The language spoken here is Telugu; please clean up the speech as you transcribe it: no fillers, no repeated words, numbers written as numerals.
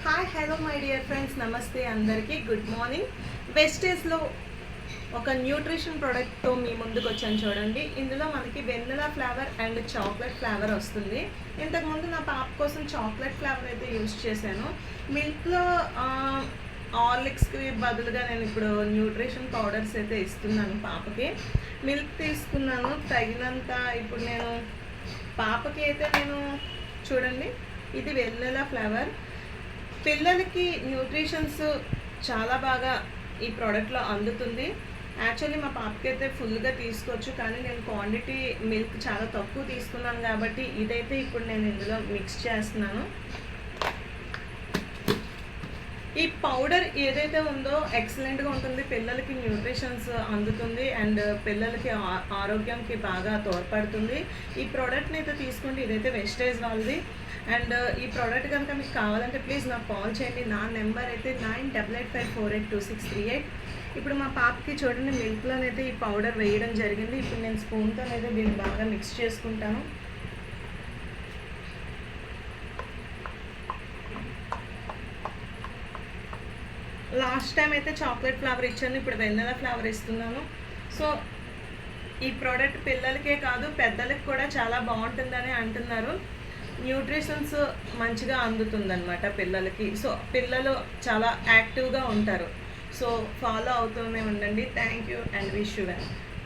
Hi hello my dear friends, నమస్తే అందరికీ, గుడ్ మార్నింగ్. వెస్టేజ్లో ఒక న్యూట్రిషన్ ప్రోడక్ట్తో మీ ముందుకు వచ్చాను చూడండి. ఇందులో మనకి vanilla flavour and chocolate flavour వస్తుంది. ఇంతకుముందు నా పాప కోసం చాక్లెట్ ఫ్లేవర్ అయితే యూస్ చేశాను. మిల్క్లో హార్లిక్స్కి బదులుగా నేను ఇప్పుడు న్యూట్రిషన్ పౌడర్స్ అయితే ఇస్తున్నాను పాపకి. మిల్క్ తీసుకున్నాను తగినంత. ఇప్పుడు నేను పాపకి అయితే చూడండి, ఇది వెనిలా ఫ్లేవర్. పిల్లలకి న్యూట్రిషన్స్ చాలా బాగా ఈ ప్రోడక్ట్లో అందుతుంది. యాక్చువల్లీ మా పాపకి అయితే ఫుల్గా తీసుకోవచ్చు, కానీ నేను క్వాంటిటీ మిల్క్ చాలా తక్కువ తీసుకున్నాను కాబట్టి ఇదైతే ఇప్పుడు నేను ఇందులో మిక్స్ చేస్తున్నాను. ఈ పౌడర్ ఏదైతే ఉందో ఎక్సలెంట్గా ఉంటుంది, పిల్లలకి న్యూట్రిషన్స్ అందుతుంది అండ్ పిల్లలకి ఆరోగ్యంకి బాగా తోడ్పడుతుంది. ఈ ప్రోడక్ట్ని అయితే తీసుకుంటే ఇదైతే వెస్టేజ్ వాళ్ళది. అండ్ ఈ ప్రోడక్ట్ కనుక మీకు కావాలంటే ప్లీజ్ నాకు కాల్ చేయండి. నా నెంబర్ అయితే 9885482638. ఇప్పుడు మా పాపకి చూడండి, మిల్క్లోనైతే ఈ పౌడర్ వేయడం జరిగింది. ఇప్పుడు నేను స్పూన్తోనైతే దీన్ని బాగా మిక్స్ చేసుకుంటాను. లాస్ట్ టైం అయితే చాక్లెట్ ఫ్లేవర్ ఇచ్చాను, ఇప్పుడు వెనిలా ఫ్లేవర్ ఇస్తున్నాను. సో ఈ ప్రోడక్ట్ పిల్లలకే కాదు పెద్దలకి కూడా చాలా బాగుంటుందని అంటున్నారు. న్యూట్రిషన్స్ మంచిగా అందుతుందన్నమాట పిల్లలకి. సో పిల్లలు చాలా యాక్టివ్గా ఉంటారు. సో ఫాలో అవుతూనే ఉండండి. Thank you and wish you well.